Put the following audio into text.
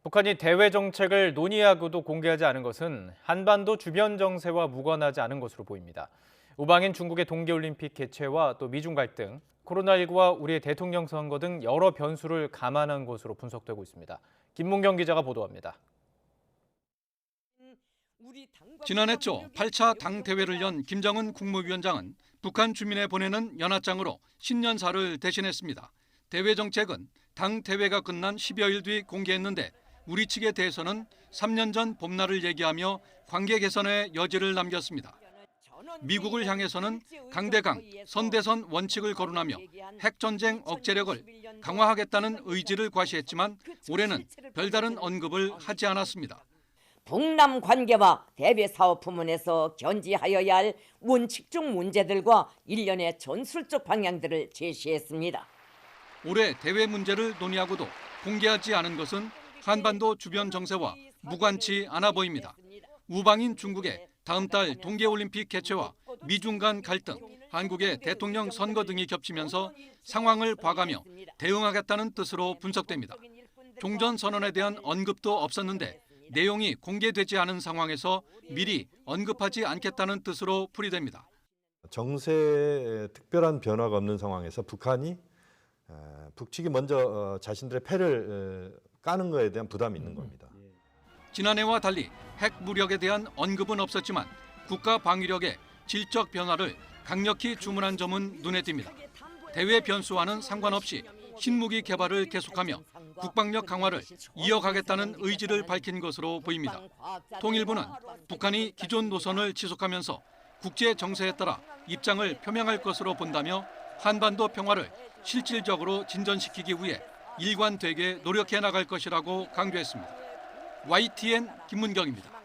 북한이 대외 정책을 논의하고도 공개하지 않은 것은 한반도 주변 정세와 무관하지 않은 것으로 보입니다. 우방인 중국의 동계올림픽 개최와 또 미중 갈등, 코로나19와 우리의 대통령 선거 등 여러 변수를 감안한 것으로 분석되고 있습니다. 김문경 기자가 보도합니다. 지난해 초 8차 당대회를 연 김정은 국무위원장은 북한 주민에 보내는 연하장으로 신년사를 대신했습니다. 대외 정책은 당대회가 끝난 10여일 뒤 공개했는데 우리 측에 대해서는 3년 전 봄날을 얘기하며 관계 개선의 여지를 남겼습니다. 미국을 향해서는 강대강, 선대선 원칙을 거론하며 핵전쟁 억제력을 강화하겠다는 의지를 과시했지만 올해는 별다른 언급을 하지 않았습니다. 북남 관계와 대외 사업 부문에서 견지하여야 할 원칙적 문제들과 일련의 전술적 방향들을 제시했습니다. 올해 대외 문제를 논의하고도 공개하지 않은 것은 한반도 주변 정세와 무관치 않아 보입니다. 우방인 중국의 다음 달 동계올림픽 개최와 미중 간 갈등, 한국의 대통령 선거 등이 겹치면서 상황을 봐가며 대응하겠다는 뜻으로 분석됩니다. 종전선언에 대한 언급도 없었는데 내용이 공개되지 않은 상황에서 미리 언급하지 않겠다는 뜻으로 풀이됩니다. 정세에 특별한 변화가 없는 상황에서 북한이 북측이 먼저 자신들의 패를 까는 것에 대한 부담이 있는 겁니다. 지난해와 달리 핵 무력에 대한 언급은 없었지만 국가 방위력의 질적 변화를 강력히 주문한 점은 눈에 띕니다. 대외 변수와는 상관없이 신무기 개발을 계속하며 국방력 강화를 이어가겠다는 의지를 밝힌 것으로 보입니다. 통일부는 북한이 기존 노선을 지속하면서 국제 정세에 따라 입장을 표명할 것으로 본다며 한반도 평화를 실질적으로 진전시키기 위해 일관되게 노력해 나갈 것이라고 강조했습니다. YTN 김문경입니다.